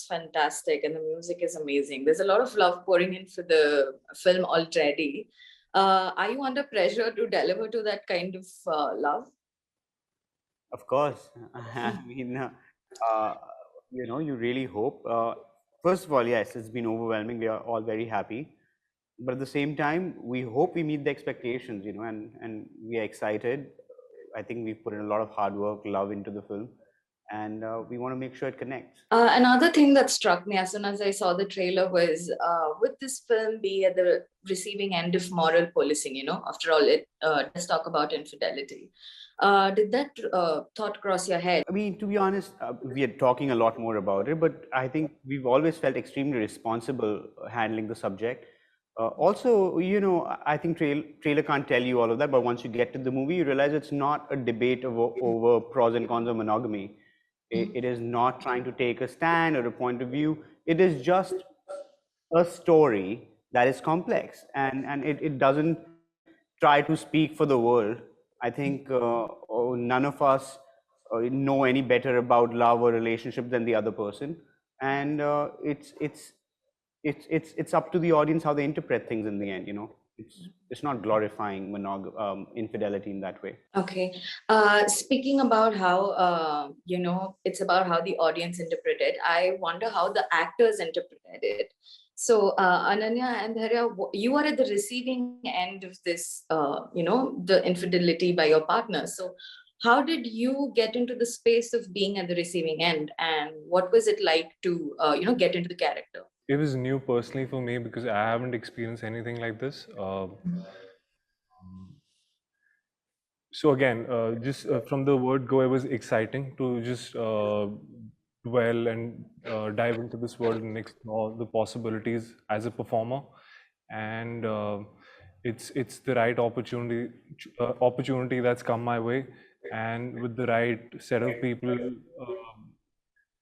fantastic and the music is amazing. There's a lot of love pouring in for the film already. Are you under pressure to deliver to that kind of love? Of course. I mean, you really hope. First of all, yes, it's been overwhelming. We are all very happy. But at the same time, we hope we meet the expectations, and we are excited. I think we've put in a lot of hard work, love into the film, and we want to make sure it connects. Another thing that struck me as soon as I saw the trailer was, would this film be at the receiving end of moral policing? After all, it does talk about infidelity. Did that thought cross your head? I mean, to be honest, we are talking a lot more about it, but I think we've always felt extremely responsible handling the subject. Also, I think trailer can't tell you all of that, but once you get to the movie, you realize it's not a debate over pros and cons of monogamy. It is not trying to take a stand or a point of view. It is just a story that is complex, and it doesn't try to speak for the world. I think none of us know any better about love or relationship than the other person, and it's up to the audience how they interpret things in the end. It's not glorifying infidelity in that way. Okay. Speaking about how, it's about how the audience interpret it, I wonder how the actors interpreted it. So, Ananya and Dharya, you are at the receiving end of this, the infidelity by your partner. So, how did you get into the space of being at the receiving end, and what was it like to, get into the character? It was new personally for me because I haven't experienced anything like this. So again, just from the word go, it was exciting to just dwell and dive into this world and explore the possibilities as a performer, and it's the right opportunity that's come my way, and with the right set of people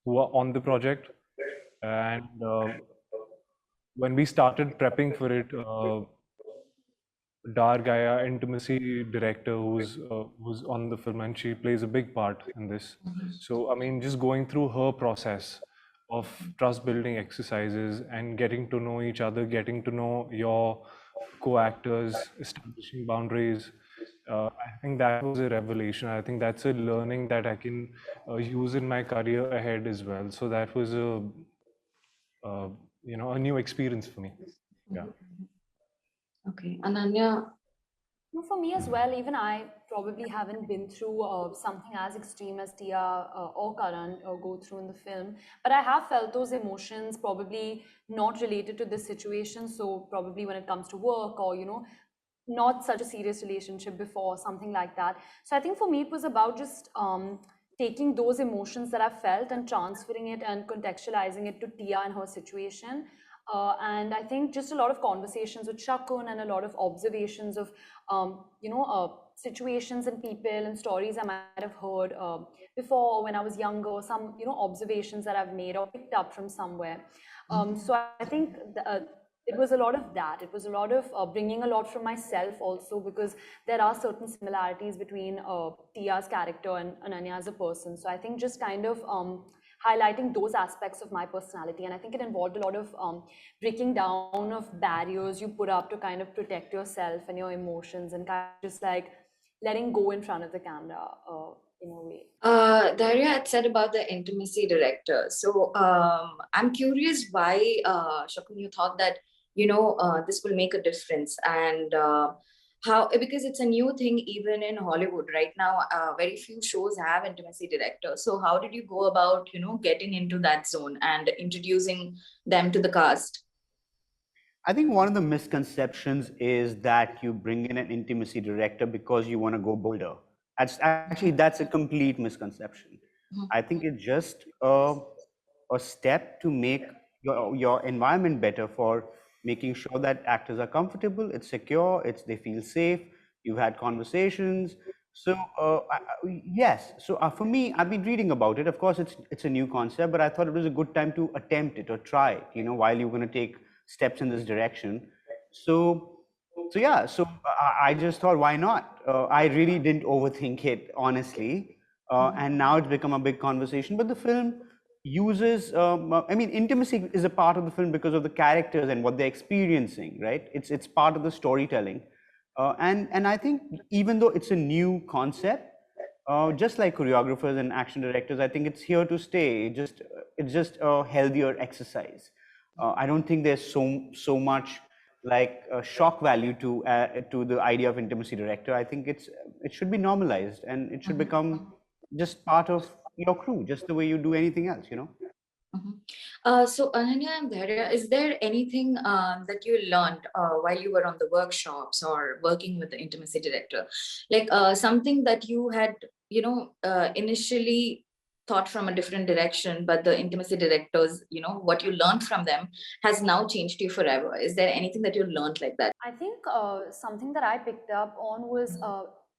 who are on the project, and when we started prepping for it. Dar Gaya intimacy director who's on the film, and she plays a big part in this. So I mean, just going through her process of trust building exercises and getting to know each other, getting to know your co-actors, establishing boundaries. I think that was a revelation. I think that's a learning that I can use in my career ahead as well. So that was a new experience for me. Yeah. Okay, Ananya. No, for me as well, even I probably haven't been through something as extreme as Tia or Karan go through in the film, but I have felt those emotions, probably not related to this situation. So probably when it comes to work or not such a serious relationship before, something like that. So I think for me it was about just taking those emotions that I felt and transferring it and contextualizing it to Tia and her situation. And I think just a lot of conversations with Shakun and a lot of observations of, situations and people and stories I might have heard before when I was younger, some, observations that I've made or picked up from somewhere. So I think it was a lot of that. It was a lot of bringing a lot from myself also, because there are certain similarities between Tia's character and Ananya as a person. So I think just kind of highlighting those aspects of my personality. And I think it involved a lot of breaking down of barriers you put up to kind of protect yourself and your emotions, and kind of just like letting go in front of the camera in a way. Daria had said about the intimacy director. So I'm curious why, Shakun, you thought that, this will make a difference, and how, because it's a new thing even in Hollywood right now. Very few shows have intimacy directors. So how did you go about, getting into that zone and introducing them to the cast? I think one of the misconceptions is that you bring in an intimacy director because you want to go bolder. That's a complete misconception. I think it's just a step to make your environment better, for making sure that actors are comfortable, it's secure, they feel safe. You've had conversations. So yes. So for me, I've been reading about it. Of course, it's a new concept, but I thought it was a good time to attempt it or try it. While you're going to take steps in this direction. So yeah. So I just thought, why not? I really didn't overthink it, honestly. And now it's become a big conversation. But the film uses, I mean, intimacy is a part of the film because of the characters and what they're experiencing, right? It's part of the storytelling. And I think even though it's a new concept, just like choreographers and action directors, I think it's here to stay. It's just a healthier exercise. I don't think there's so much like shock value to the idea of intimacy director. I think it should be normalized and it should become just part of your crew, just the way you do anything else, you know. So Ananya and Dharya, is there anything that you learned while you were on the workshops or working with the intimacy director, like something that you had, initially thought from a different direction, but the intimacy directors, what you learned from them has now changed you forever? Is there anything that you learned like that? I think something that I picked up on was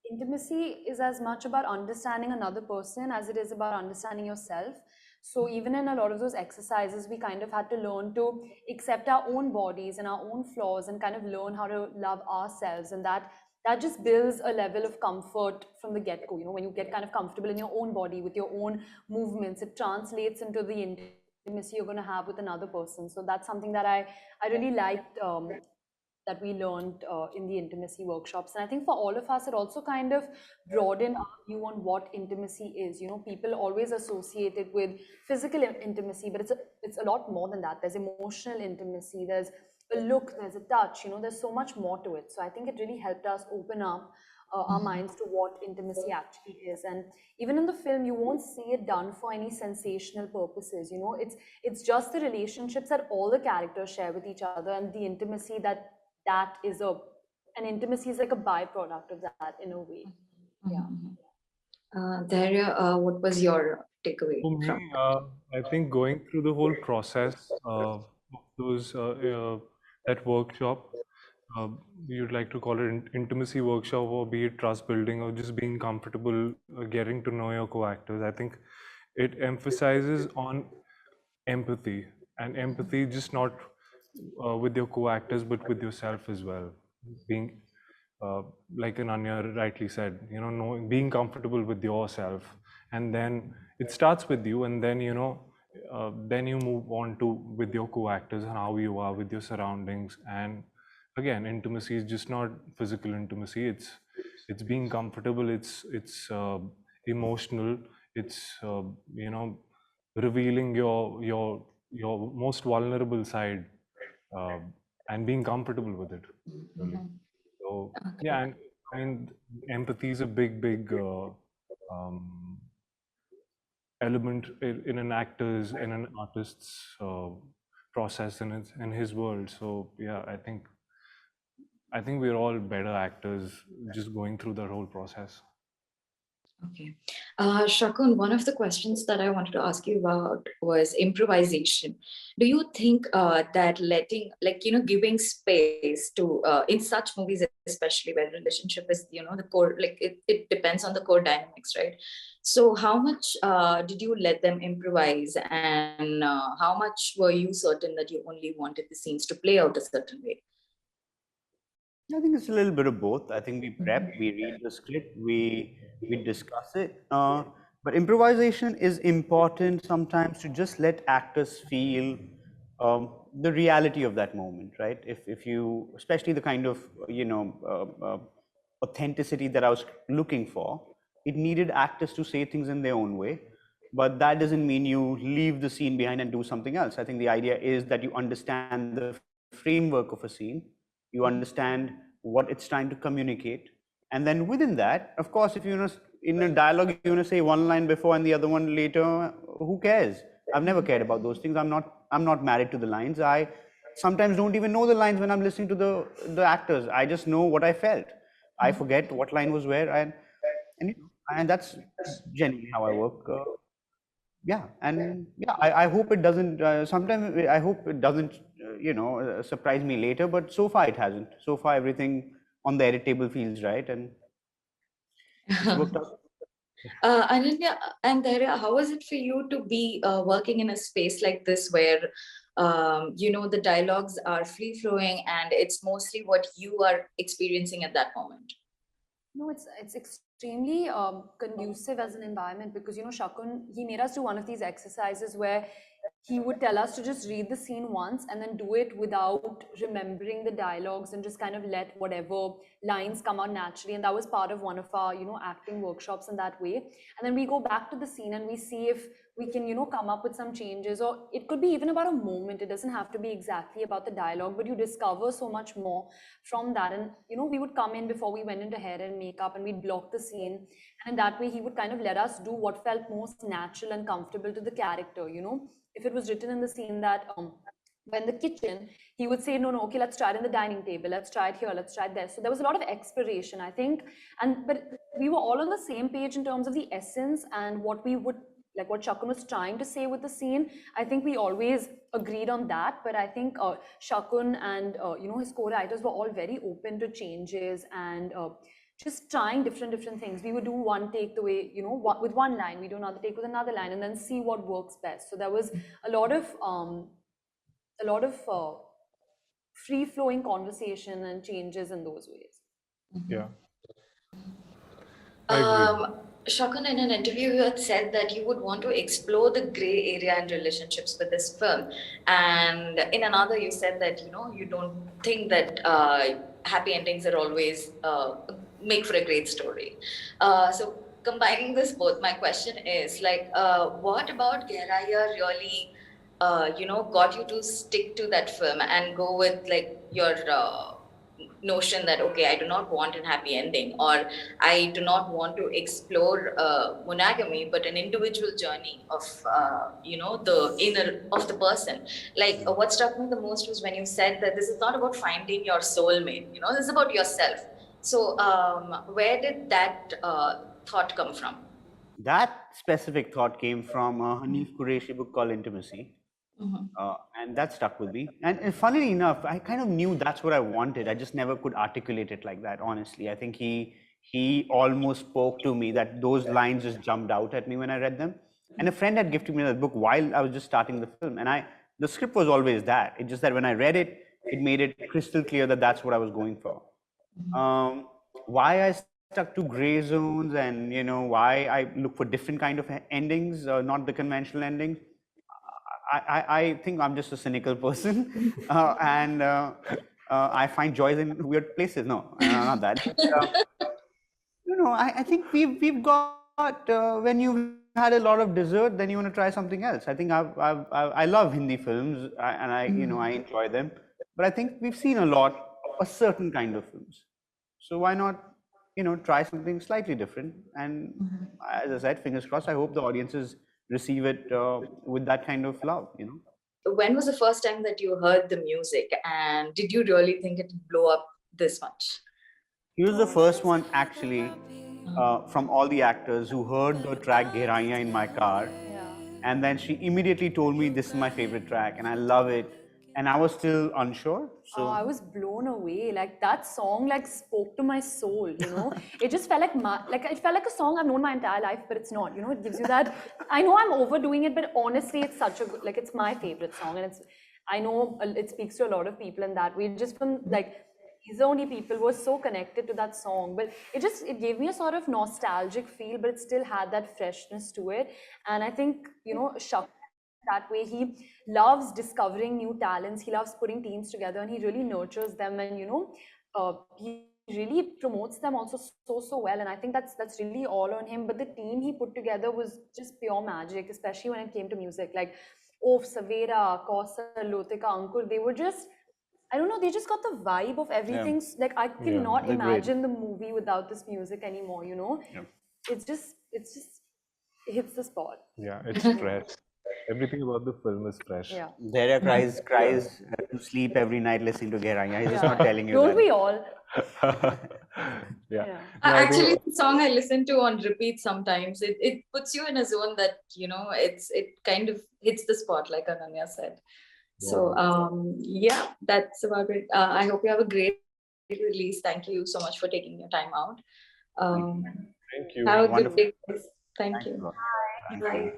intimacy is as much about understanding another person as it is about understanding yourself. So even in a lot of those exercises, we kind of had to learn to accept our own bodies and our own flaws and kind of learn how to love ourselves. And that just builds a level of comfort from the get-go. When you get kind of comfortable in your own body with your own movements, it translates into the intimacy you're going to have with another person. So that's something that I really liked that we learned in the intimacy workshops. And I think for all of us, it also kind of broadened our view on what intimacy is. People always associate it with physical intimacy, but it's a lot more than that. There's emotional intimacy, there's a look, there's a touch, there's so much more to it. So I think it really helped us open up our minds to what intimacy actually is. And even in the film, you won't see it done for any sensational purposes. It's just the relationships that all the characters share with each other, and the intimacy that is an intimacy is like a byproduct of that in a way. Yeah. Dharya, what was your takeaway For me, from? I think going through the whole process of those that workshop, you'd like to call it intimacy workshop, or be it trust building, or just being comfortable getting to know your co-actors. I think it emphasizes on empathy, and empathy just not with your co-actors but with yourself as well. Being like Ananya rightly said, knowing, being comfortable with yourself, and then it starts with you, and then then you move on to with your co-actors and how you are with your surroundings. And again, intimacy is just not physical intimacy. It's being comfortable. It's emotional. It's revealing your most vulnerable side, and being comfortable with it. Really. So yeah, and I mean, empathy is a big um, element in an actor's, in an artist's process in his world. So yeah, I think we're all better actors just going through that whole process. Okay. Shakun, one of the questions that I wanted to ask you about was improvisation. Do you think that letting, giving space to, in such movies, especially where relationship is, the core, like it depends on the core dynamics, right? So how much did you let them improvise, and how much were you certain that you only wanted the scenes to play out a certain way? I think it's a little bit of both. I think we prep, we read the script, we discuss it. But improvisation is important sometimes to just let actors feel the reality of that moment, right? If you, especially the kind of authenticity that I was looking for, it needed actors to say things in their own way. But that doesn't mean you leave the scene behind and do something else. I think the idea is that you understand the framework of a scene, you understand what it's trying to communicate, and then within that, of course, if you're in a dialogue you want to say one line before and the other one later, who cares? I've never cared about those things. I'm not married to the lines. I sometimes don't even know the lines when I'm listening to the actors. I just know what I felt. I forget what line was where, and that's generally how I work. Yeah, and yeah, I hope it doesn't. Sometimes I hope it doesn't, surprise me later. But so far it hasn't. So far everything on the edit table feels right, and it's worked out. Ananya and Dharya, how was it for you to be working in a space like this where, the dialogues are free flowing and it's mostly what you are experiencing at that moment? No, it's extremely conducive as an environment, because Shakun, he made us do one of these exercises where he would tell us to just read the scene once and then do it without remembering the dialogues and just kind of let whatever lines come out naturally. And that was part of one of our acting workshops in that way. And then we go back to the scene and we see if we can come up with some changes, or it could be even about a moment. It doesn't have to be exactly about the dialogue, but you discover so much more from that. And we would come in before we went into hair and makeup and we'd block the scene, and in that way he would kind of let us do what felt most natural and comfortable to the character. If it was written in the scene that when the kitchen, he would say, no, okay, let's try it in the dining table, let's try it here, let's try it there. So there was a lot of exploration, I think. But we were all on the same page in terms of the essence and what we would, like what Shakun was trying to say with the scene. I think we always agreed on that. But I think Shakun and his co-writers were all very open to changes and just trying different things. We would do one take the way, with one line, we do another take with another line, and then see what works best. So there was a lot of free-flowing conversation and changes in those ways. Yeah. I agree. Shakun, in an interview, you had said that you would want to explore the gray area in relationships with this film. And in another, you said that, you don't think that happy endings are always make for a great story. So combining this both, my question is like, what about Gehraiya really, got you to stick to that film and go with like your notion that, okay, I do not want a happy ending, or I do not want to explore monogamy, but an individual journey of, the inner of the person. Like what struck me the most was when you said that this is not about finding your soulmate, this is about yourself. So where did that thought come from? That specific thought came from a Hanif Qureshi book called Intimacy. And that stuck with me. And funnily enough, I kind of knew that's what I wanted. I just never could articulate it like that, honestly. I think he almost spoke to me, that those lines just jumped out at me when I read them. And a friend had gifted me that book while I was just starting the film. And the script was always that. It's just that when I read it, it made it crystal clear that that's what I was going for. Why I stuck to gray zones and, why I look for different kind of endings, not the conventional endings. I think I'm just a cynical person, and I find joys in weird places. No, not that. I think we've got when you've had a lot of dessert, then you want to try something else. I think I love Hindi films, and I enjoy them, but I think we've seen a certain kind of films. So why not, try something slightly different? And as I said, fingers crossed. I hope the audiences receive it with that kind of love. When was the first time that you heard the music, and did you really think it would blow up this much? He was the first one actually from all the actors who heard the track Gehraiya in my car, and then she immediately told me, this is my favorite track and I love it. And I was still unsure. So I was blown away. Like that song, like spoke to my soul. It just felt like it felt like a song I've known my entire life, but it's not. It gives you that. I know I'm overdoing it, but honestly, it's such a good. Like it's my favorite song, and I know it speaks to a lot of people in that way. Just from like these only people were so connected to that song, but it gave me a sort of nostalgic feel, but it still had that freshness to it. And I think Shakun, that way, he loves discovering new talents, he loves putting teams together, and he really nurtures them, and he really promotes them also so well. And I think that's really all on him. But the team he put together was just pure magic, especially when it came to music. Like Savera, Kausal, Lotika, Ankur, they were just, I don't know, they just got the vibe of everything. Like I cannot imagine the movie without this music anymore. It's just it hits the spot. Yeah, it's fresh. Everything about the film is fresh. Yeah. Gehraiya cries to sleep every night listening to Gehraiya. He's just not telling you Don't that. we all? Yeah. Actually, the song I listen to on repeat sometimes. It puts you in a zone that, it kind of hits the spot, like Ananya said. So, yeah, that's about it. I hope you have a great release. Thank you so much for taking your time out. Thank you. Have a Wonderful. good day. Thank you. Thanks a lot. Bye.